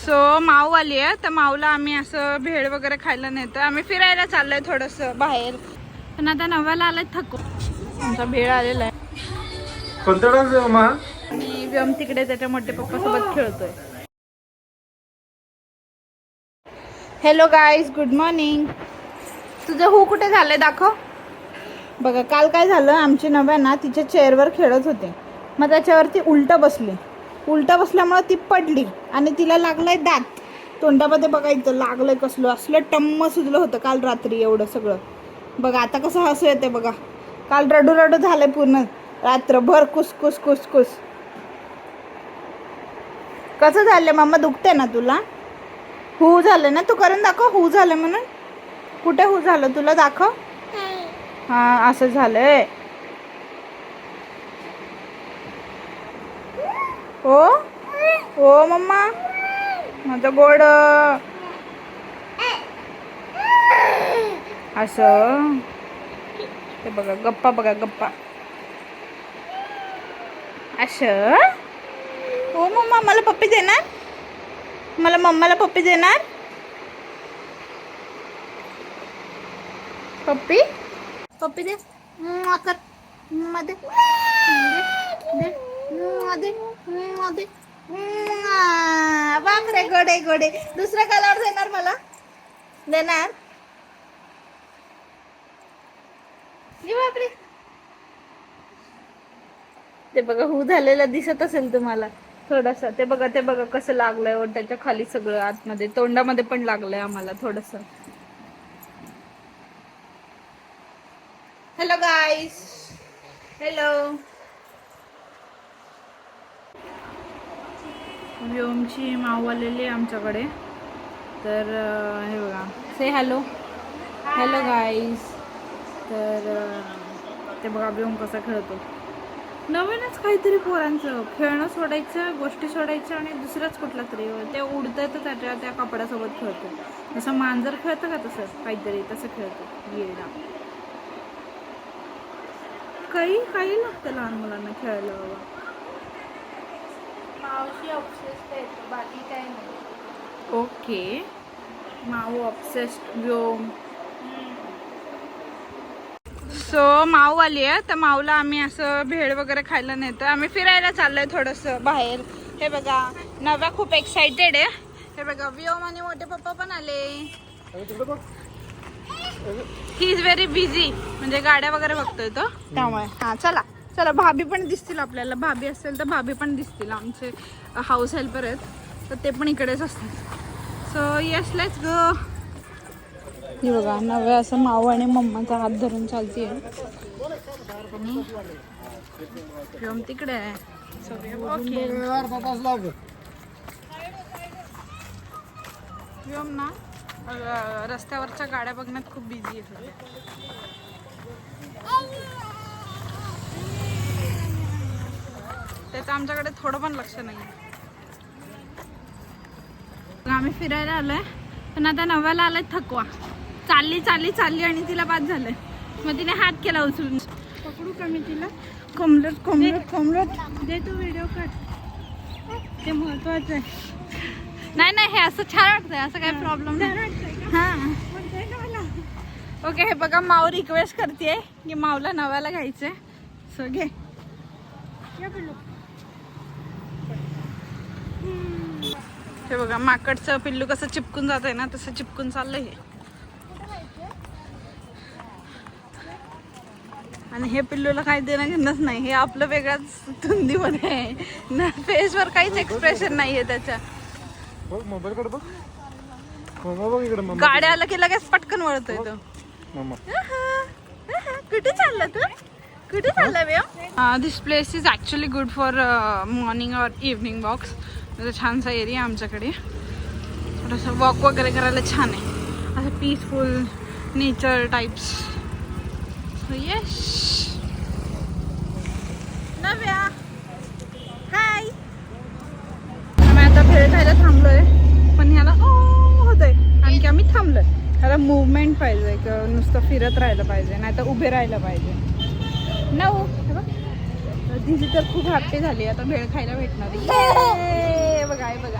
So माऊ आली आहे तर माऊला आम्ही असं भेळ वगैरे खायला नेतो. आम्ही फिरायला चाललोय थोडंसं बाहेर. पण आता नव्याला आलाय थकू. आमचा भेळ आलेला आहे. कोणता डान्स आहे मामा? आणि व्यम तिकडे त्याच्या मोठे पप्पा सोबत खेळतोय. Hello guys, good morning. तुझं हू कुठे झालंय दाखव. बघा काल काय झालं, आमची नव्या ना तिच्या चेअरवर खेळत होते. मग त्याच्यावरती उलटं बसल्यामुळे ती पडली आणि तिला लागलंय दात तोंडामध्ये. बघा इथं लागलंय कसलं, असलं टम्म सुजलं होतं काल रात्री एवढं सगळं. बघा आता कसं हसू येते बघा. काल रडू रडू झालंय पूर्ण रात्रभर, कुसकुस कुसकुस. कसं झालं मम्मा, दुखते ना तुला? हू झालं ना, तू करून दाखव हू झालं म्हणून. कुठे हू झालं तुला, दाखव. हा असं झालंय. हो हो मम्मा माझं गोड. असं ते बघा गप्पा, बघा गप्पा असं. हो मम्मा मला पप्पी देणार, मला मम्माला पप्पी देणार. पप्पी पप्पी दे कर मध्ये दे. बापरे गोडे गोडे. दुसरा कलर देणार मला, देणार. बापरे. ते बघा हू झालेलं दिसत असेल तुम्हाला थोडस. ते बघा कसं लागलंय ओठाच्या खाली सगळं, आतमध्ये तोंडामध्ये पण लागलंय आम्हाला थोडस. Hello guys, hello. व्योमची माऊ आलेली आहे आमच्याकडे. तर हे बघा, से हॅलो. Hello guys. तर ते बघा व्योम कसा खेळतो. नवीनच काहीतरी पोरांचं खेळणं सोडायचं, गोष्टी सोडायच्या आणि दुसरंच कुठला तरी ते उडतं तर त्या कपड्यासोबत खेळतो. जसं मांजर खेळतं का तसं काहीतरी तसं खेळतो येडा. काही लागतं लहान मुलांना खेळायला बाबा. मावशी ऑब्सेस्ड आहे, बाकी काय नाही. ओके, माऊ ऑब्सेस्ड व्योम. सो माऊ आली आहे तर माऊला आम्ही असं भेळ वगैरे खायला नेतो. आम्ही फिरायला चाललोय थोडंसं बाहेर. हे बघा नव्या खूप एक्साइटेड आहे. हे बघा व्योम आणि मोठे पप्पा पण आले. ही इज व्हेरी बिझी, म्हणजे गाड्या वगैरे बघतोय तो त्यामुळे. हा चला चला, भाभी पण दिसतील आपल्याला. भाभी असेल तर भाभी पण दिसतील. आमचे हाऊस हेल्पर आहेत तर ते पण इकडेच असतात. So yes let's go. हे बघा नव्या असं माऊ आणि मम्माचा हात धरून चालतीये आणि व्योम तिकडे आहे. व्योम ना रस्त्यावरच्या गाड्या बघण्यात खूप बिझी आहे. त्याचं आमच्याकडे थोडं पण लक्ष नाही. आम्ही फिरायला आलोय पण आता नव्याला आलाय थकवा. चालली आणि तिला बाद झालंय. मग तिने हात केला उचलून. पकडू का मी तिला? कोंबलट दे तू व्हिडिओ काढ, ते महत्वाचं आहे. नाही हे असं छान वाटतंय, असं काही प्रॉब्लेम नाही. हां ओके. हे बघा माऊ रिक्वेस्ट करते की माऊला नव्याला घ्यायचंय. सो घे. हे बघा माकडचं पिल्लू कसं चिपकून जात आहे ना, तसं चिपकून चाललंय हे. आणि हे पिल्लूला काही देणं घेणंच नाही. हे आपलं वेगळ्याच धुंदीमध्ये आहे ना. फेसवर काहीच एक्सप्रेशन नाहीये त्याच्या. गाड्या आलं की लगेच पटकन वळतोय तो. कुठे चालला तू? कुठे चालला Vyom? This place is actually good for morning और इव्हनिंग वॉक्स. छानसा एरिया आमच्याकडे. थोडंसं वॉक वगैरे करायला छान आहे, असं peaceful nature types. So yes Navya hi. आम्ही आता भेळ खायला थांबलोय पण ह्याला होतंय आणखी आम्ही थांबलोय. ह्याला मुवमेंट पाहिजे, नुसतं फिरत राहिलं पाहिजे, नाही तर उभे राहिलं पाहिजे. नऊ दिदी तर खूप हॅप्पी झाली, आता भेळ खायला भेटणार. बघा बघा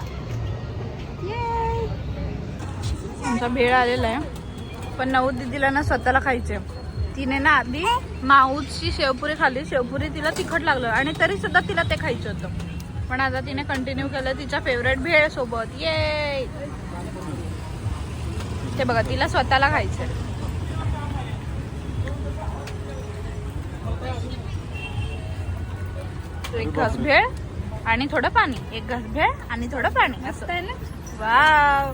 आमचा भेळ आलेला आहे, पण नऊ दीदीला ना स्वतःला खायचे. तिने ना आधी माऊची शेवपुरी खाल्ली, शेवपुरी तिला तिखट लागलं आणि तरी सुद्धा तिला ते खायचं होतं. पण आता तिने कंटिन्यू केलं तिच्या फेवरेट भेळ सोबत. ये ते बघा, तिला स्वतःला खायचंय. एक घास भेळ आणि थोडं पाणी, एक घास भेळ आणि थोडं पाणी, असं आहे ना. वाव.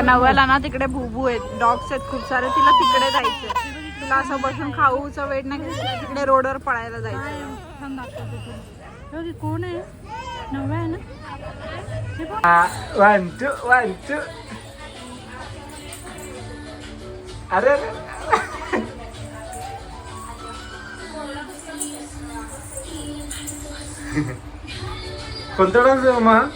नव्याला ना तिकडे भूभू आहेत, डॉग्स आहेत खूप सारे, तिला तिकडे जायचं. तुला असं बसून खाऊचं वेट नाही, तिकडे रोडवर पळायला जायचं. कोण आहे? नव्या आहे ना. 1 2 1 2. अरे अरे कोणता डान्स आहे मग?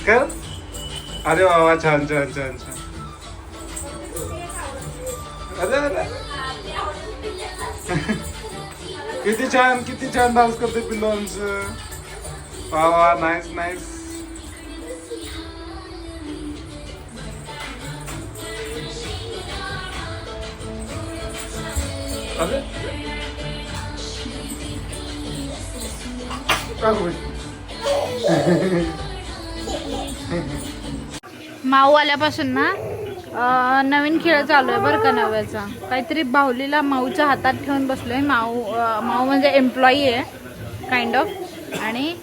कर. अरे वा, छान छान छान छान. अरे अरे किती छान डान्स करते पिल्लूंच. वा वा, नाईस नाईस. अरे माऊ आल्यापासून ना नवीन खेळ चालू आहे बरं का नव्याचा. काहीतरी बाहुलीला माऊच्या हातात ठेवून बसलोय. माऊ म्हणजे एम्प्लॉई आहे काइंड ऑफ, आणि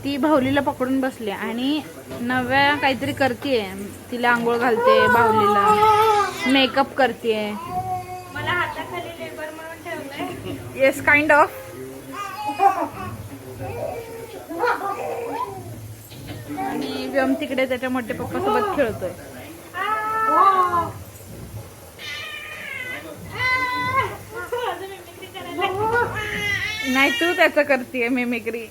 ती बाहुलीला पकडून बसली आणि नव्या काहीतरी करते. तिला आंघोळ घालते, बाहुलीला मेकअप करते. मला हाताखाली लेबर म्हणून ठेवलंय. Yes, kind of. आणि व्यम तिकडे त्याच्या मोठे पप्पा सोबत खेळतोय. नाही, तू त्याचं करतेय मिमिक्री.